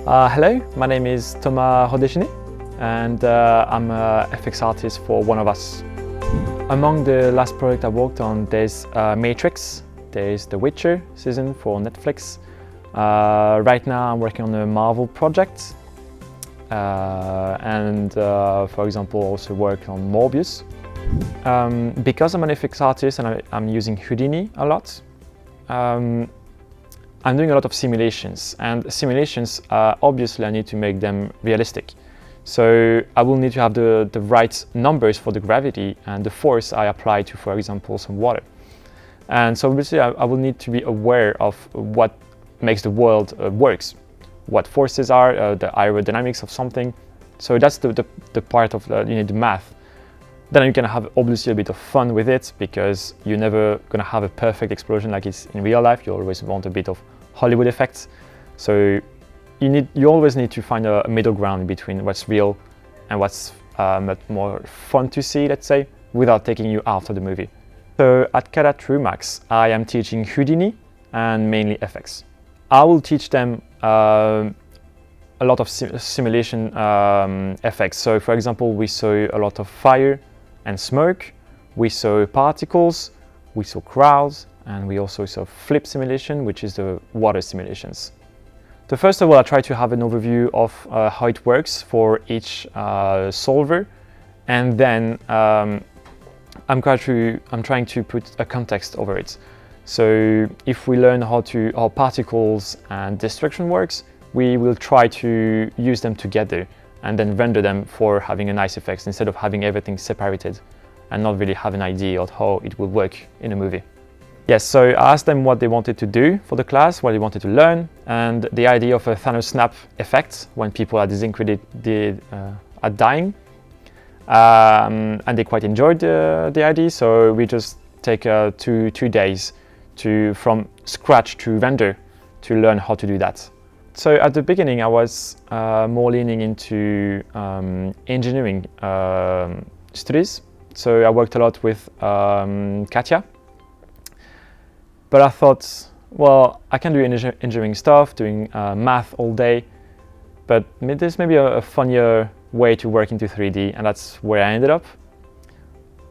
Hello, my name is Thomas Rodeschini and I'm an FX artist for One of Us. Among the last project I worked on, there's Matrix, there's The Witcher season for Netflix. Right now I'm working on a Marvel project and for example also work on Morbius. Because I'm an FX artist and I'm using Houdini a lot, I'm doing a lot of simulations, and simulations, obviously I need to make them realistic. So I will need to have the right numbers for the gravity and the force I apply to, for example, some water. And so obviously I will need to be aware of what makes the world works, what forces are, the aerodynamics of something. So that's the part of the math. Then you can have obviously a bit of fun with it, because you're never going to have a perfect explosion like it's in real life. You always want a bit of Hollywood effects. So you always need to find a middle ground between what's real and what's much more fun to see, let's say, without taking you out of the movie. So at Cadet Max, I am teaching Houdini and mainly FX. I will teach them a lot of simulation effects. So for example, we saw a lot of fire and smoke, we saw particles, we saw crowds, and we also saw flip simulation, which is the water simulations. So first of all, I try to have an overview of how it works for each solver, and then I'm trying to put a context over it. So if we learn how particles and destruction works, we will try to use them together and then render them for having a nice effect, instead of having everything separated and not really have an idea of how it will work in a movie. Yes, so I asked them what they wanted to do for the class, what they wanted to learn, and the idea of a Thanos snap effect when people are are dying. And they quite enjoyed the idea, so we just take 2 days from scratch to render to learn how to do that. So at the beginning I was more leaning into engineering studies. So I worked a lot with Katya. But I thought, well, I can do engineering stuff, doing math all day, but there's maybe a funnier way to work into 3D, and that's where I ended up.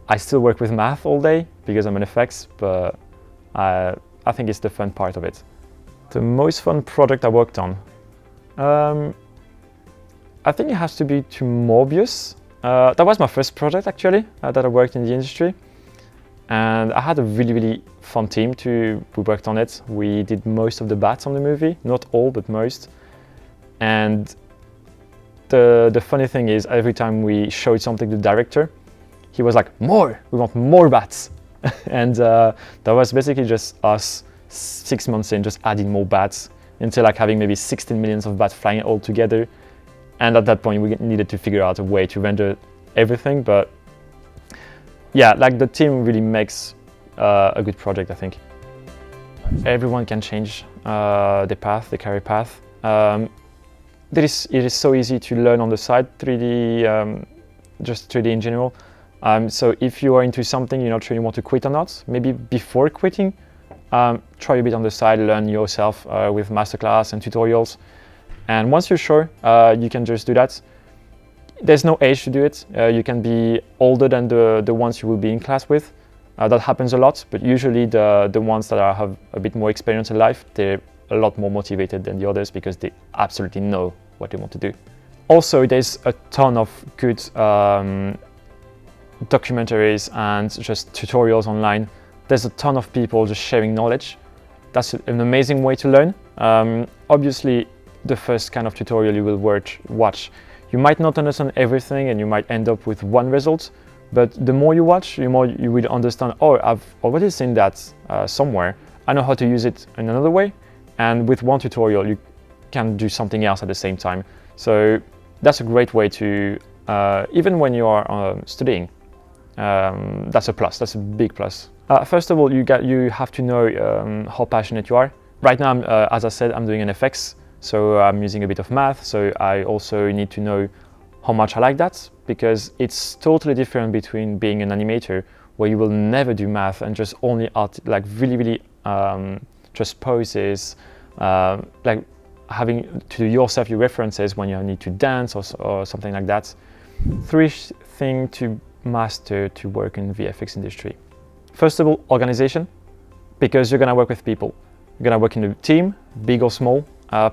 I still work with math all day because I'm an FX, but I think it's the fun part of it. The most fun project I worked on, I think it has to be to Morbius. That was my first project actually that I worked in the industry. And I had a really fun team we worked on it. We did most of the bats on the movie, not all, but most. And the funny thing is, every time we showed something to the director, he was like, "More! We want more bats!" And that was basically just us 6 months in, just adding more bats until like having maybe 16 millions of bats flying all together. And at that point, we needed to figure out a way to render everything, but yeah, like the team really makes a good project, I think. Everyone can change their path, their career path. It is so easy to learn on the side, 3D, just 3D in general. So if you are into something, you're not sure you want to quit or not, maybe before quitting, try a bit on the side, learn yourself with masterclass and tutorials. And once you're sure, you can just do that. There's no age to do it. You can be older than the ones you will be in class with. That happens a lot, but usually the ones that have a bit more experience in life, they're a lot more motivated than the others because they absolutely know what they want to do. Also, there's a ton of good documentaries and just tutorials online. There's a ton of people just sharing knowledge. That's an amazing way to learn. Obviously, the first kind of tutorial you will watch, you might not understand everything and you might end up with one result, but the more you watch, the more you will understand, oh, I've already seen that somewhere. I know how to use it in another way. And with one tutorial, you can do something else at the same time. So that's a great way to, even when you are studying, that's a plus, that's a big plus. First of all, you have to know how passionate you are. Right now, as I said, I'm doing an FX. So I'm using a bit of math, so I also need to know how much I like that, because it's totally different between being an animator, where you will never do math and just only art, like really just poses, like having to do yourself your references when you need to dance or something like that. 3 things to master to work in the VFX industry. First of all, organization, because you're gonna work with people. You're gonna work in a team, big or small.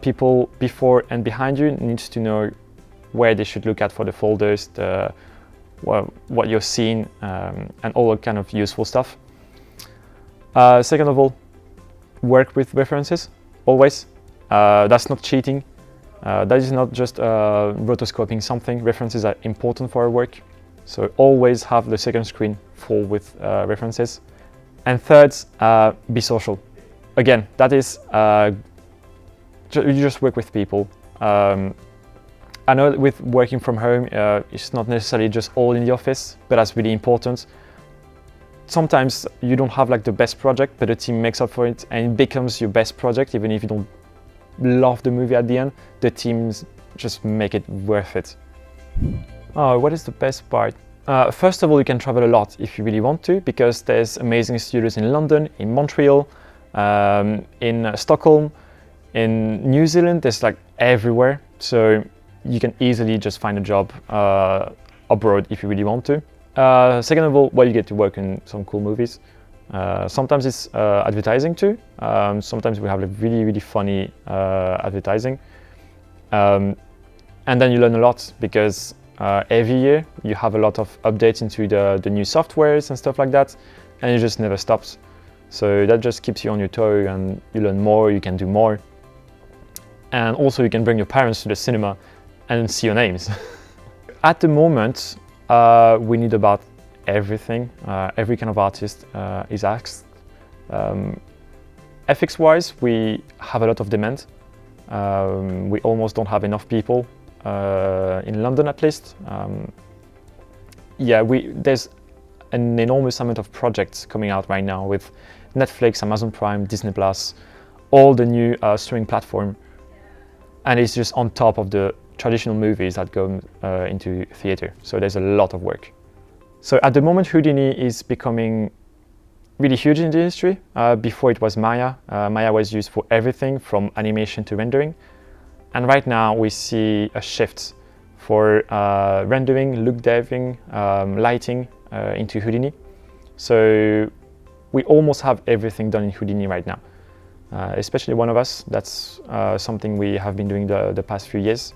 People before and behind you needs to know where they should look at for the folders, what you're seeing, and all that kind of useful stuff. Second of all, work with references, always. That's not cheating. That is not just rotoscoping something. References are important for our work. So always have the second screen full with references. And third, be social. Again, that is, you just work with people. I know that with working from home, it's not necessarily just all in the office, but that's really important. Sometimes you don't have like the best project, but the team makes up for it and it becomes your best project, even if you don't love the movie at the end. The teams just make it worth it. Oh, what is the best part? First of all, you can travel a lot if you really want to, because there's amazing studios in London, in Montreal, in Stockholm, in New Zealand. There's like everywhere, so you can easily just find a job abroad if you really want to. Second of all, well, you get to work in some cool movies. Sometimes it's advertising too. Sometimes we have like really funny advertising. And then you learn a lot, because every year you have a lot of updates into the new softwares and stuff like that, and it just never stops. So that just keeps you on your toe, and you learn more, you can do more. And also you can bring your parents to the cinema and see your names. At the moment, we need about everything. Every kind of artist is asked. FX-wise, we have a lot of demand. We almost don't have enough people, in London at least. There's an enormous amount of projects coming out right now with Netflix, Amazon Prime, Disney+, all the new streaming platform. And it's just on top of the traditional movies that go into theater. So there's a lot of work. So at the moment, Houdini is becoming really huge in the industry. Before it was Maya. Maya was used for everything from animation to rendering. And right now we see a shift for rendering, look deving, lighting into Houdini. So we almost have everything done in Houdini right now. Especially one of us, that's something we have been doing the past few years.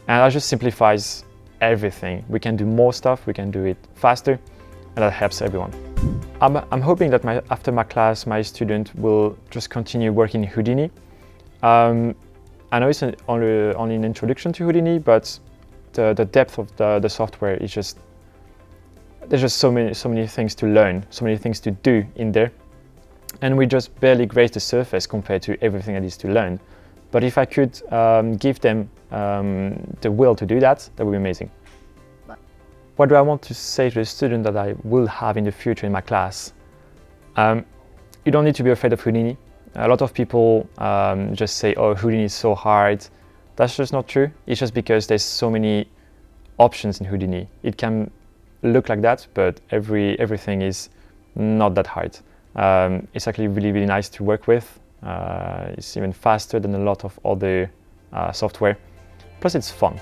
And that just simplifies everything. We can do more stuff, we can do it faster, and that helps everyone. I'm hoping that after my class, my student will just continue working in Houdini. I know it's only an introduction to Houdini, but the depth of the software is just, there's just so many things to learn, so many things to do in there. And we just barely graze the surface compared to everything that is to learn. But if I could give them the will to do that, that would be amazing. What do I want to say to the student that I will have in the future in my class? You don't need to be afraid of Houdini. A lot of people just say, oh, Houdini is so hard. That's just not true. It's just because there's so many options in Houdini. It can look like that, but everything is not that hard. It's actually really nice to work with. It's even faster than a lot of other software. Plus it's fun.